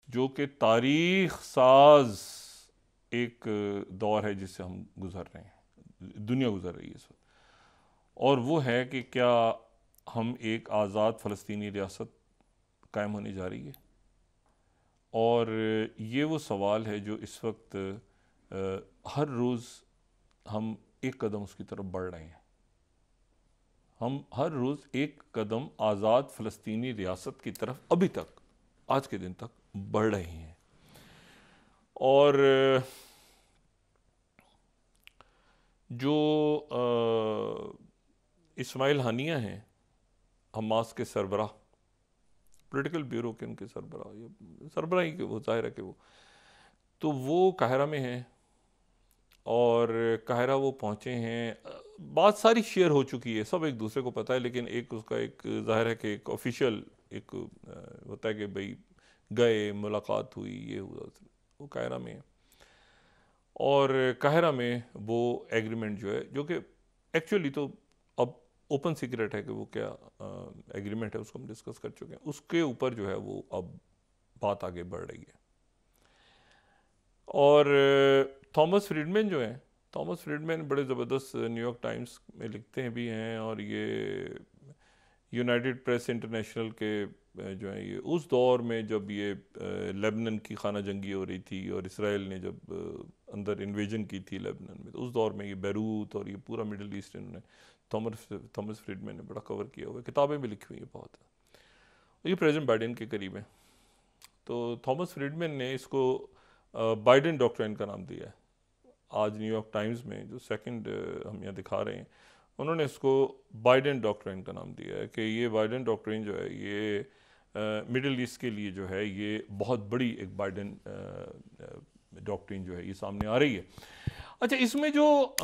जो कि तारीख साज एक दौर है जिससे हम गुजर रहे हैं, दुनिया गुजर रही है इस वक्त। और वो है कि क्या हम एक आज़ाद फ़लस्तीनी रियासत कायम होने जा रही है। और ये वो सवाल है जो इस वक्त हर रोज़ हम एक कदम उसकी तरफ बढ़ रहे हैं। हम हर रोज़ एक कदम आज़ाद फ़लस्तीनी रियासत की तरफ अभी तक, आज के दिन तक बढ़ रहे हैं। और जो इस्माइल हानिया हैं, हमास के सरबराह, पॉलिटिकल ब्यूरो के उनके सरबराह, ये सरबराह ही के वो जाहिर है कि तो वो काहिरा में हैं। और काहिरा वो पहुँचे हैं, बात सारी शेयर हो चुकी है, सब एक दूसरे को पता है, लेकिन एक उसका एक जाहिर है कि एक ऑफिशियल एक होता है कि भाई गए, मुलाकात हुई, ये हुआ, वो काहिरा में है। और काहिरा में वो एग्रीमेंट जो है, जो कि एक्चुअली तो अब ओपन सीक्रेट है कि वो क्या एग्रीमेंट है, उसको हम डिस्कस कर चुके हैं, उसके ऊपर जो है वो अब बात आगे बढ़ रही है। और थॉमस फ्रीडमैन जो हैं, थॉमस फ्रीडमैन बड़े ज़बरदस्त न्यूयॉर्क टाइम्स में लिखते हैं भी हैं, और ये यूनाइटेड प्रेस इंटरनेशनल के जो हैं, ये उस दौर में जब ये लेबनान की खाना जंगी हो रही थी और इसराइल ने जब अंदर इन्वेजन की थी लेबनान में, तो उस दौर में ये बैरूत और ये पूरा मिडल ईस्ट इन्होंने थॉमस फ्रीडमैन ने बड़ा कवर किया हुआ है, किताबें भी लिखी हुई हैं बहुत। ये प्रेसिडेंट बाइडेन के करीब है। तो थॉमस फ्रीडमैन ने इसको बाइडेन डॉक्ट्राइन का नाम दिया है। आज न्यूयॉर्क टाइम्स में जो सेकंड हम यहाँ दिखा रहे हैं, उन्होंने इसको बाइडेन डॉक्ट्राइन का नाम दिया है कि ये बाइडेन डॉक्ट्राइन जो है ये मिडिल ईस्ट के लिए जो है ये बहुत बड़ी एक बाइडेन डॉक्ट्रिन जो है ये सामने आ रही है। अच्छा, इसमें जो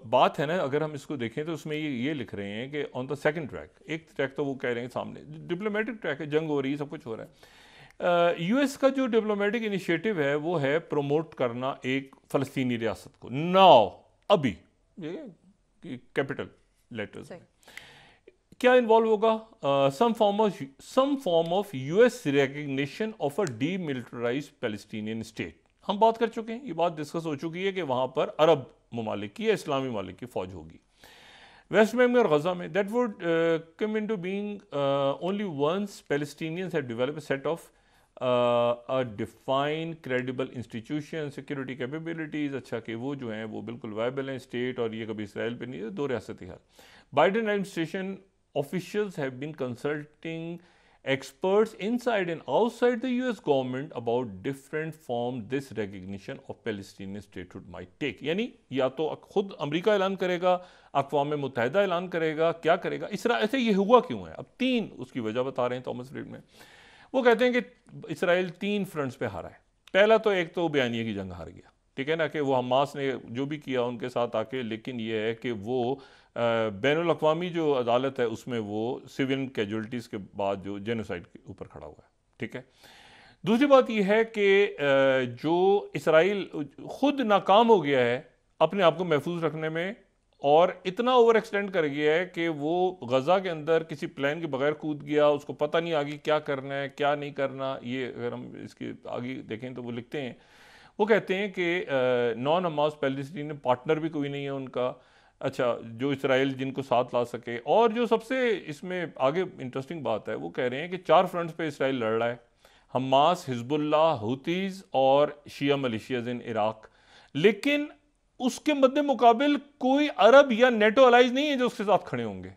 बात है ना, अगर हम इसको देखें तो उसमें ये लिख रहे हैं कि ऑन द सेकंड ट्रैक, एक ट्रैक तो वो कह रहे हैं सामने डिप्लोमेटिक ट्रैक है, जंग हो रही है, सब कुछ हो रहा है। यूएस का जो डिप्लोमेटिक इनिशिएटिव है वो है प्रमोट करना एक फ़लस्तीनी रियासत को नाउ, अभी कैपिटल लेटर्स में क्या इन्वॉल्व होगा, some form of US recognition of a demilitarised Palestinian state. हम बात कर चुके हैं, ये बात डिस्कस हो चुकी है कि वहां पर अरब ममालिक की या इस्लामी ममालिक की फौज होगी वेस्ट बैंक में और गजा में। That would come into being only once Palestinians have developed a set of a defined credible institution security capabilities. अच्छा कि वो जो हैं वो बिल्कुल वायबल हैं स्टेट, और ये कभी इसराइल पे नहीं है, दो रियासती हाल। Biden administration officials have been consulting experts inside and outside the US government about different forms this recognition of Palestinian statehood might take। यानी या तो खुद अमेरिका ऐलान करेगा, अक़वाम मुत्तहिदा ऐलान करेगा, क्या करेगा, इसराइल ऐसे ये हुआ क्यों है। अब तीन उसकी वजह बता रहे हैं थॉमस फ्रीडमैन। वो कहते हैं कि इसराइल तीन फ्रंट्स पे हारा है। पहला तो एक तो बयानिया की जंग हार गया, ठीक है ना, कि वो हमास ने जो भी किया उनके साथ आके, लेकिन ये है कि वो बैनुल अक़वामी जो अदालत है उसमें वो सिविलियन कैजुअलिटीज़ के बाद जो जेनोसाइड के ऊपर खड़ा हुआ है, ठीक है। दूसरी बात यह है कि जो इसराइल खुद नाकाम हो गया है अपने आप को महफूज रखने में, और इतना ओवर एक्सटेंड कर गया है कि वो गजा के अंदर किसी प्लान के बगैर कूद गया, उसको पता नहीं आगे क्या करना है क्या नहीं करना। ये अगर हम इसके आगे देखें तो वो लिखते हैं, वो कहते हैं कि नॉन हमास पैलेस्टीनियन पार्टनर भी कोई नहीं है उनका, अच्छा, जो इसराइल जिनको साथ ला सके। और जो सबसे इसमें आगे इंटरेस्टिंग बात है, वो कह रहे हैं कि चार फ्रंट्स पे इसराइल लड़ रहा है, हमास, हिजबुल्लाह, हुतीज और शिया मलिशियाज इन इराक, लेकिन उसके मद्दे मुकाबिल कोई अरब या नेटो अलाइज नहीं है जो उसके साथ खड़े होंगे,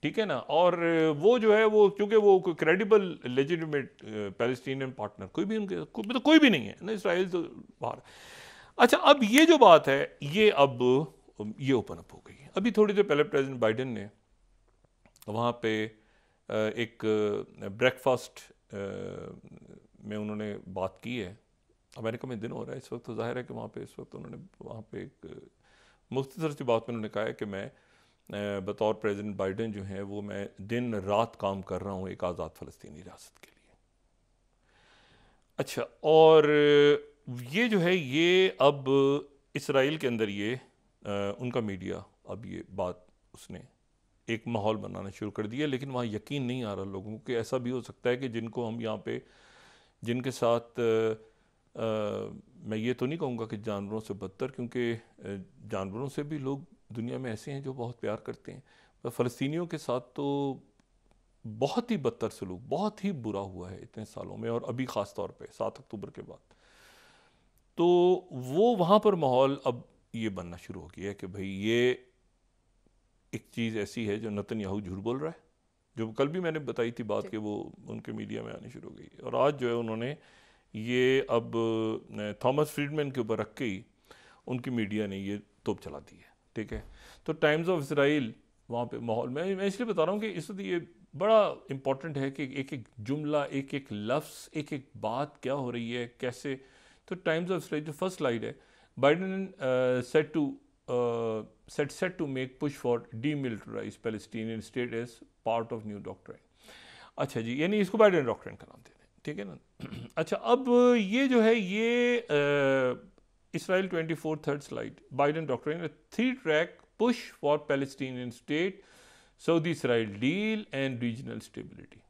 ठीक है ना। और वो जो है वो क्योंकि वो कोई क्रेडिबल लेजिटिमेट पैलेस्टीनियन पार्टनर कोई भी उनके कोई भी नहीं है ना, इसराइल तो बाहर। अच्छा, अब ये जो बात है ये अब ये ओपन अप हो गई है। अभी थोड़ी देर पहले प्रेसिडेंट बाइडेन ने वहाँ पे एक ब्रेकफास्ट में उन्होंने बात की है। अमेरिका में दिन हो रहा है इस वक्त, तो जाहिर है कि वहाँ पे इस वक्त उन्होंने वहाँ पे एक मुख्तसर सी बात में उन्होंने कहा है कि मैं बतौर प्रेसिडेंट बाइडेन जो है वो मैं दिन रात काम कर रहा हूँ एक आज़ाद फ़लस्तीनी रियासत के लिए। अच्छा, और ये जो है ये अब इसराइल के अंदर ये उनका मीडिया अब ये बात उसने एक माहौल बनाना शुरू कर दिया, लेकिन वहाँ यकीन नहीं आ रहा लोगों को कि ऐसा भी हो सकता है कि जिनको हम यहाँ पे जिनके साथ मैं ये तो नहीं कहूँगा कि जानवरों से बदतर, क्योंकि जानवरों से भी लोग दुनिया में ऐसे हैं जो बहुत प्यार करते हैं, पर फ़लस्तीनियों के साथ तो बहुत ही बदतर सलूक, बहुत ही बुरा हुआ है इतने सालों में, और अभी ख़ास तौर पे 7 अक्टूबर के बाद। तो वो वहाँ पर माहौल अब ये बनना शुरू हो गया है कि भाई ये एक चीज़ ऐसी है जो नेतन्याहू झूठ बोल रहा है, जो कल भी मैंने बताई थी बात कि वो उनके मीडिया में आनी शुरू हो गई, और आज जो है उन्होंने ये अब थॉमस फ्रीडमैन के ऊपर रख के ही उनकी मीडिया ने ये तोप चला दी है। ठीक है, तो टाइम्स ऑफ इसराइल वहाँ पे माहौल, मैं इसलिए बता रहा हूँ कि इस वक्त ये बड़ा इम्पॉर्टेंट है कि एक एक जुमला, एक एक लफ्ज़, एक एक बात क्या हो रही है, कैसे। तो टाइम्स ऑफ इसराइल जो फर्स्ट स्लाइड है, Biden set to make push for demilitarize Palestinian state as part of new doctrine। अच्छा जी, यानी इसको बाइडेन डॉक्ट्रिन का नाम दे दें, ठीक है ना। अच्छा, अब ये जो है ये Israel 24 third slide, Biden doctrine 3 track push for Palestinian state, Saudi Israel deal and regional stability.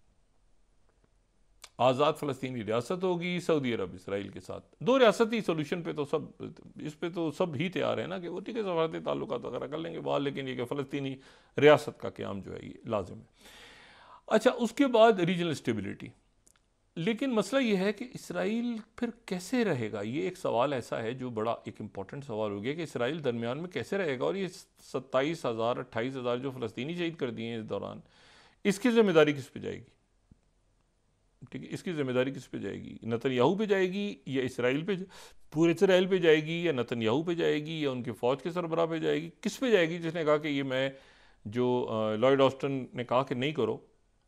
आज़ाद फ़लस्तीनी रियासत होगी सऊदी अरब इसराइल के साथ, 2 रियासती सोल्यूशन पे तो सब, इस पे तो सब ही तैयार है ना कि वो ठीक है सफारती ताल्लुकात वगैरह कर लेंगे बाहर, लेकिन ये कि फ़लस्तीनी रियासत का क़याम जो है ये लाजिम है। अच्छा, उसके बाद रीजनल स्टेबिलिटी, लेकिन मसला ये है कि इसराइल फिर कैसे रहेगा। ये एक सवाल ऐसा है जो बड़ा एक इम्पॉर्टेंट सवाल हो गया कि इसराइल दरमियान में कैसे रहेगा, और ये 27,000 28,000 जो फ़लस्तीनी शहीद कर दिए हैं इस दौरान, इसकी ज़िम्मेदारी किस पे जाएगी। ठीक है, इसकी ज़िम्मेदारी किस पे जाएगी, नेतन्याहू पे जाएगी या इसराइल पे, पूरे इसराइल पे जाएगी, या नेतन्याहू पे जाएगी, या उनके फ़ौज के सरबराह पे जाएगी, किस पे जाएगी। जिसने कहा कि ये मैं जो लॉयड ऑस्टिन ने कहा कि नहीं करो,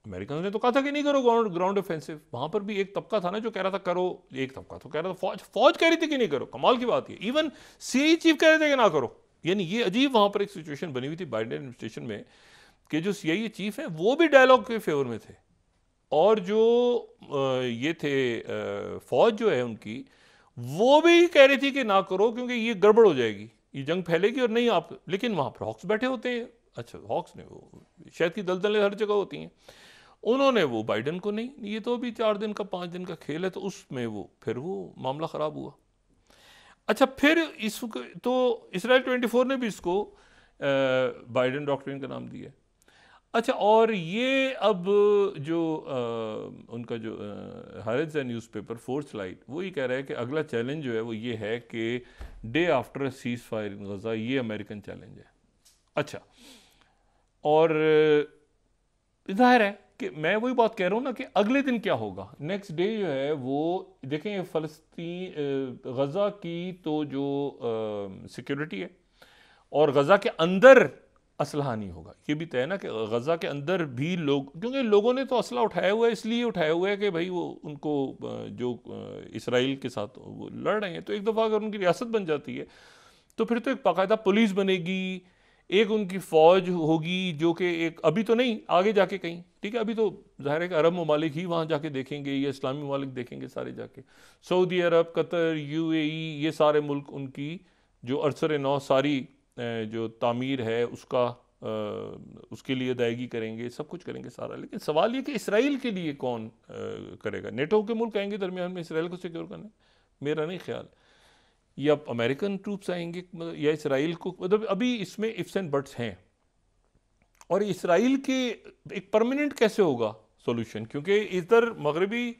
अमेरिकन ने तो कहा था कि नहीं करो ग्राउंड ऑफेंसिव, वहाँ पर भी एक तबका था ना जो कह रहा था करो, एक तबका तो कह रहा था, फौज कह रही थी कि नहीं करो। कमाल की बात है, इवन सीआईए चीफ कह रहे थे कि ना करो। यानी ये अजीब वहाँ पर एक सिचुएशन बनी हुई थी बाइडेन एडमिनिस्ट्रेशन में कि जो सीआईए चीफ है वो भी डायलॉग के फेवर में थे, और जो ये थे फौज जो है उनकी, वो भी कह रही थी कि ना करो क्योंकि ये गड़बड़ हो जाएगी, ये जंग फैलेगी और नहीं आप। लेकिन वहाँ पर हॉक्स बैठे होते हैं, अच्छा हॉक्स ने, वो शहद की दलदलें हर जगह होती हैं, उन्होंने वो बाइडन को नहीं, ये तो अभी 4 दिन का 5 दिन का खेल है, तो उसमें वो फिर वो मामला ख़राब हुआ। अच्छा, फिर इस तो इसराइल 24 ने भी इसको बाइडन डॉक्ट्रिन का नाम दिया। अच्छा, और ये अब जो उनका जो हारेट्ज है न्यूज़पेपर 4th स्लाइड, वो ये कह रहा है कि अगला चैलेंज जो है वो ये है कि day after ceasefire in Gaza, ये अमेरिकन चैलेंज है। अच्छा, और जाहिर है कि मैं वही बात कह रहा हूँ ना कि अगले दिन क्या होगा, नेक्स्ट डे जो है वो देखें, फ़लस्तीन गज़ा की तो जो सिक्योरिटी है, और गज़ा के अंदर असलहा नहीं होगा, ये भी तय ना कि गज़ा के अंदर भी लोग, क्योंकि लोगों ने तो असला उठाया हुआ है, इसलिए उठाया हुआ है कि भाई वो उनको जो इसराइल के साथ वो लड़ रहे हैं, तो एक दफ़ा अगर उनकी रियासत बन जाती है तो फिर तो एक बाकायदा पुलिस बनेगी, एक उनकी फ़ौज होगी जो कि एक, अभी तो नहीं, आगे जाके कहीं, ठीक है, अभी तो ज़ाहिर है कि अरब ममालिक ही वहाँ जाके देखेंगे, या इस्लामी ममालिक देखेंगे सारे जाके, सऊदी अरब, कतर, यूएई, ये सारे मुल्क उनकी जो अरसर नौ सारी जो तामीर है उसका उसके लिए अदायगी करेंगे, सब कुछ करेंगे सारा। लेकिन सवाल ये कि इसराइल के लिए कौन करेगा। नेटो के मुल्क आएंगे दरमियान में इसराइल को सिक्योर करने, मेरा नहीं ख्याल, या अमेरिकन ट्रूप्स आएंगे या इसराइल को, मतलब अभी इसमें इफ्स एंड बट्स हैं। और इसराइल के एक परमानेंट कैसे होगा सॉल्यूशन, क्योंकि इधर मगरबी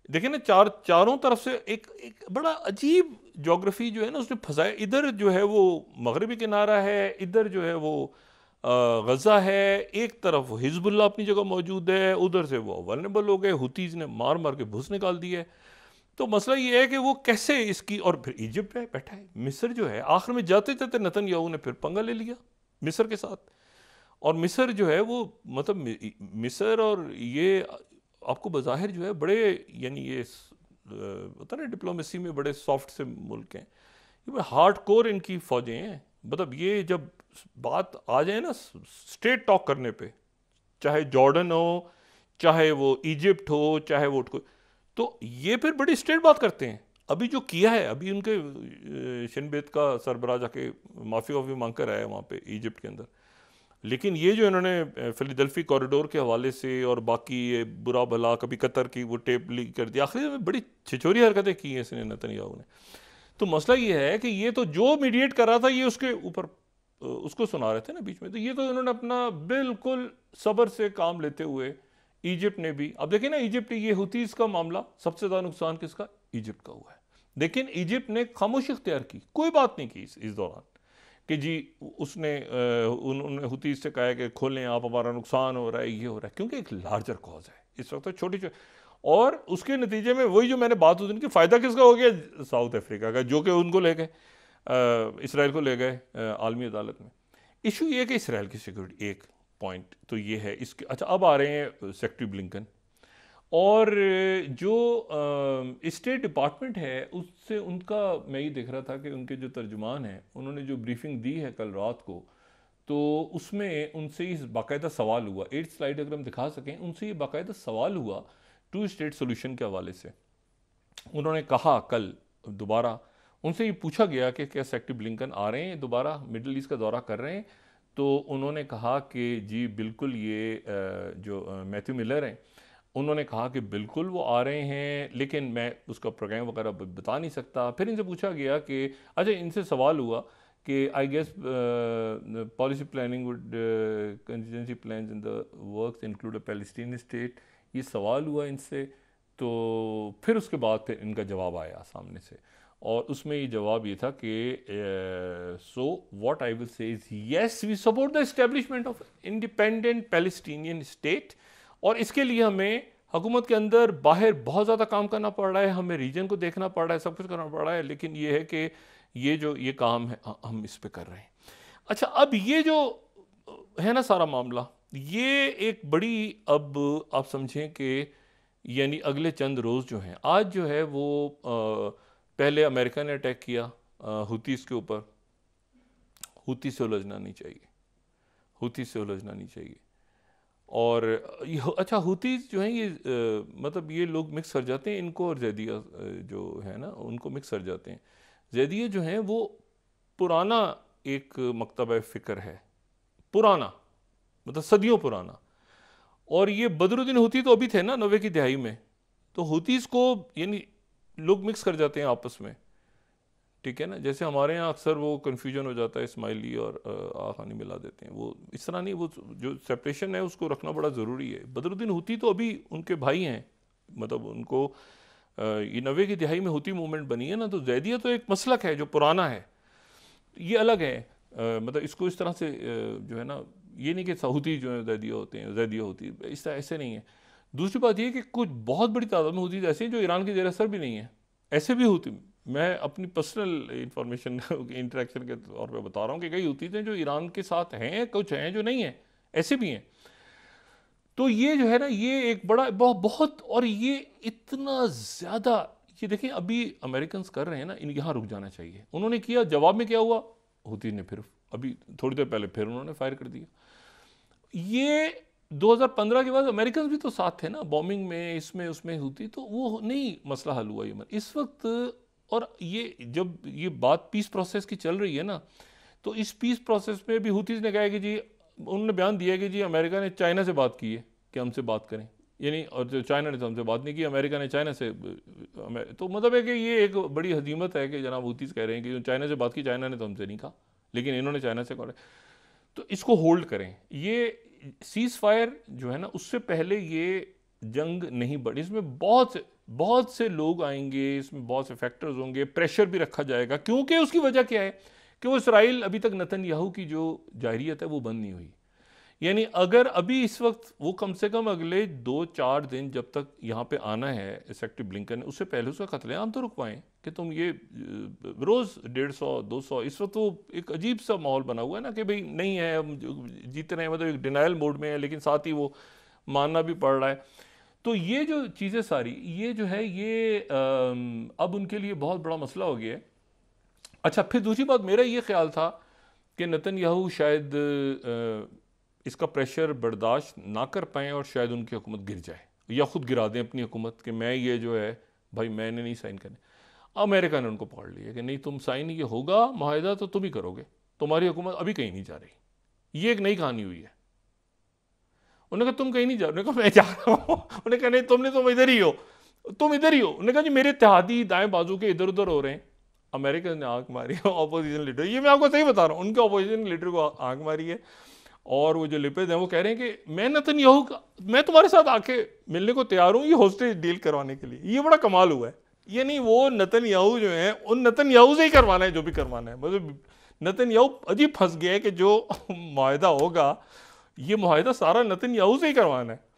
देखिए ना, चारों तरफ से एक बड़ा अजीब ज्योग्राफी जो है ना उसने फंसाया। इधर जो है वो मगरबी किनारा है, इधर जो है वो गज़ा है, एक तरफ हिजबुल्लाह अपनी जगह मौजूद है, उधर से वो वल्नरेबल हो गए, हुतीज़ ने मार मार के भूस निकाल दिया है। तो मसला ये है कि वो कैसे इसकी, और फिर इजिप्ट है बैठा है, मिस्र जो है, आखिर में जाते जाते नेतन्याहू ने फिर पंगा ले लिया मिस्र के साथ। और मिस्र जो है वो, मतलब मिस्र और ये आपको बज़ाहिर जो है बड़े, यानी ये होता है ना डिप्लोमेसी में बड़े सॉफ्ट से मुल्क हैं, ये बड़े हार्ड कोर इनकी फ़ौजें हैं। मतलब ये जब बात आ जाए ना स्ट्रेट टॉक करने पे, चाहे जॉर्डन हो, चाहे वो इजिप्ट हो, चाहे वो तो ये फिर बड़ी स्ट्रेट बात करते हैं। अभी जो किया है, अभी उनके शिन बेत का सरबराह जाके माफ़ी वाफ़ी मांग कर आया है वहाँ पे इजिप्ट के अंदर, लेकिन ये जो इन्होंने फिलाडेल्फी कॉरिडोर के हवाले से और बाकी ये बुरा भला कभी कतर की वो टेप लीक कर दिया, आखिर में बड़ी छिछोरी हरकतें की हैं इसने नेतन्याहू ने। तो मसला ये है कि ये तो जो मीडिएट कर रहा था ये उसके ऊपर उसको सुना रहे थे ना बीच में, तो ये तो इन्होंने अपना बिल्कुल सब्र से काम लेते हुए, इजिप्ट ने भी, अब देखिए ना इजिप्ट, ये हुतीज का मामला सबसे ज़्यादा नुकसान किसका, इजिप्ट का हुआ है। लेकिन इजिप्ट ने खामोशी इख्तियार की, कोई बात नहीं की इस दौरान कि जी उसने उन्होंने हुतीज से कहा है कि खोलें आप, हमारा नुकसान हो रहा है, ये हो रहा है, क्योंकि एक लार्जर कॉज है इस वक्त, छोटी छोटी। और उसके नतीजे में वही जो मैंने बात उस दिन की, फ़ायदा किसका हो गया, साउथ अफ्रीका का, जो कि उनको ले गए, इसराइल को ले गए आलमी अदालत में। इशू ये है कि इसराइल की सिक्योरिटी, एक पॉइंट तो ये है इसके। अच्छा, अब आ रहे हैं सेक्रेटरी ब्लिंकन, और जो स्टेट डिपार्टमेंट है उससे उनका, मैं ये देख रहा था कि उनके जो तर्जुमान हैं उन्होंने जो ब्रीफिंग दी है कल रात को, तो उसमें उनसे इस बाकायदा सवाल हुआ, 8 स्लाइड अगर हम दिखा सकें, उनसे ये बाकायदा सवाल हुआ 2 स्टेट सोल्यूशन के हवाले से। उन्होंने कहा कल दोबारा उनसे ये पूछा गया कि क्या सेक्रेटरी ब्लिंकन आ रहे हैं दोबारा, मिडल ईस्ट का दौरा कर रहे हैं, तो उन्होंने कहा कि जी बिल्कुल, ये जो मैथ्यू मिलर हैं उन्होंने कहा कि बिल्कुल वो आ रहे हैं, लेकिन मैं उसका प्रोग्राम वगैरह बता नहीं सकता। फिर इनसे पूछा गया कि अच्छा, इनसे सवाल हुआ कि I guess policy planning would contingency plans in the works include a Palestinian state, ये सवाल हुआ इनसे। तो फिर उसके बाद फिर इनका जवाब आया सामने से, और उसमें ये जवाब ये था कि so what I will say is yes we support the establishment of independent Palestinian state, और इसके लिए हमें हुकूमत के अंदर बाहर बहुत ज़्यादा काम करना पड़ रहा है, हमें रीजन को देखना पड़ रहा है, सब कुछ करना पड़ रहा है, लेकिन ये है कि ये जो ये काम है हम इस पे कर रहे हैं। अच्छा, अब ये जो है ना सारा मामला, ये एक बड़ी, अब आप समझें कि यानी अगले चंद रोज़ जो हैं, आज जो है वो पहले अमेरिका ने अटैक किया हुतीस के ऊपर। हुती से उलझना नहीं चाहिए, हुती से उलझना नहीं चाहिए। और अच्छा, हुतीज जो हैं ये मतलब ये लोग मिक्स कर जाते हैं इनको और जैदिया जो है ना उनको मिक्स कर जाते हैं। जैदिया जो हैं वो पुराना एक मकतब फ़िक्र है, पुराना मतलब सदियों पुराना, और ये बदरुद्दीन हुती तो अभी थे ना 90 की दहाई में, तो हुतीज़ को यानी लोग मिक्स कर जाते हैं आपस में, ठीक है ना। जैसे हमारे यहाँ अक्सर वो कन्फ्यूजन हो जाता है, इस्माइली और आखानी मिला देते हैं, वो इस तरह नहीं, वो जो सेपरेशन है उसको रखना बड़ा ज़रूरी है। बदरुद्दीन हुती तो अभी उनके भाई हैं, मतलब उनको ये 90 की दिहाई में हुती मूवमेंट बनी है ना, तो जैदिया तो एक मसलक है जो पुराना है, ये अलग है। मतलब इसको इस तरह से जो है ना, ये नहीं कि हुती जो है जैदिया होते हैं, जैदिया होती है, इस तरह ऐसे नहीं है। दूसरी बात ये कि कुछ बहुत बड़ी तादाद में हुती ऐसे हैं जो ईरान के ज़ेर असर भी नहीं है, ऐसे भी होती। मैं अपनी पर्सनल इंफॉर्मेशन इंटरेक्शन के तौर पे बता रहा हूँ कि कई होती थे जो ईरान के साथ हैं, कुछ हैं जो नहीं हैं, ऐसे भी हैं। तो ये जो है ना, ये एक बड़ा बहुत, और ये इतना ज़्यादा, ये देखें अभी अमेरिकन कर रहे हैं ना, इन यहाँ रुक जाना चाहिए। उन्होंने किया, जवाब में क्या हुआ, हुती ने फिर अभी थोड़ी देर पहले फिर उन्होंने फायर कर दिया। ये 2015 के बाद अमेरिकन भी तो साथ थे ना, बॉम्बिंग में, इसमें उसमें होती, तो वो नहीं मसला हल हुआ यमन इस वक्त। और ये जब ये बात पीस प्रोसेस की चल रही है ना, तो इस पीस प्रोसेस में भी हुतीज़ ने कहा है कि जी, उन्होंने बयान दिया है कि जी अमेरिका ने चाइना से बात की है कि हमसे बात करें, यानी, और जो चाइना ने तो हमसे बात नहीं की, अमेरिका ने चाइना से, तो मतलब है कि ये एक बड़ी हजीमत है कि जनाब हुतीज़ कह रहे हैं कि चाइना से बात की, चाइना ने तो हमसे नहीं कहा, लेकिन इन्होंने चाइना से कहा। तो इसको होल्ड करें, ये सीज फायर जो है ना, उससे पहले ये जंग नहीं बढ़ी, इसमें बहुत से लोग आएंगे, इसमें बहुत से फैक्टर्स होंगे, प्रेशर भी रखा जाएगा, क्योंकि उसकी वजह क्या है कि वो इसराइल अभी तक नेतन्याहू की जो जाहिरियत है वो बंद नहीं हुई। यानी अगर अभी इस वक्त वो कम से कम अगले 2-4 दिन जब तक यहाँ पे आना है सेक्रेटरी ब्लिंकन, उससे पहले उसका कत्लेआम तो रुकवाएं कि तुम ये रोज़ 150-200, इस वक्त वो एक अजीब सा माहौल बना हुआ है ना कि भाई नहीं है, हम जीते रहे, मतलब एक डिनाइल मोड में है, लेकिन साथ ही वो मानना भी पड़ रहा है। तो ये जो चीज़ें सारी, ये जो है ये अब उनके लिए बहुत बड़ा मसला हो गया है। अच्छा, फिर दूसरी बात, मेरा ये ख्याल था कि नेतन्याहू शायद इसका प्रेशर बर्दाश्त ना कर पाएँ और शायद उनकी हुकूमत गिर जाए, या ख़ुद गिरा दें अपनी हुकूमत कि मैं ये जो है भाई मैंने नहीं साइन करने। अमेरिका ने उनको पकड़ लिया कि नहीं, तुम साइन ये होगा माहिदा तो तुम ही करोगे, तुम्हारी हुकूमत अभी कहीं नहीं जा रही। ये एक नई कहानी हुई है। उन्होंने कहा तुम कहीं नहीं जा रहे। उन्होंने कहा मैं जा रहा हूँ। उन्होंने कहा नहीं तुम इधर ही हो, तुम इधर ही हो। उन्होंने कहा जी मेरे इत्तेहादी दाएं बाजू के इधर उधर हो रहे हैं। अमेरिका ने आंख मारी ऑपोजिशन लीडर, ये मैं आपको सही बता रहा हूँ, उनके ऑपोजिशन लीडर को आंख मारी है। और वो जो लिपिड हैं वो कह रहे हैं कि मैं नेतन्याहू का, मैं तुम्हारे साथ आके मिलने को तैयार हूँ ये होस्टेज डील करवाने के लिए। ये बड़ा कमाल हुआ है। ये नहीं वो नेतन्याहू जो है उन नेतन्याहू से ही करवाना है जो भी करवाना है। मतलब नेतन्याहू अजीब फंस गया है कि जो मुआहदा होगा ये मुआहदा सारा नेतन्याहू से ही करवाना है।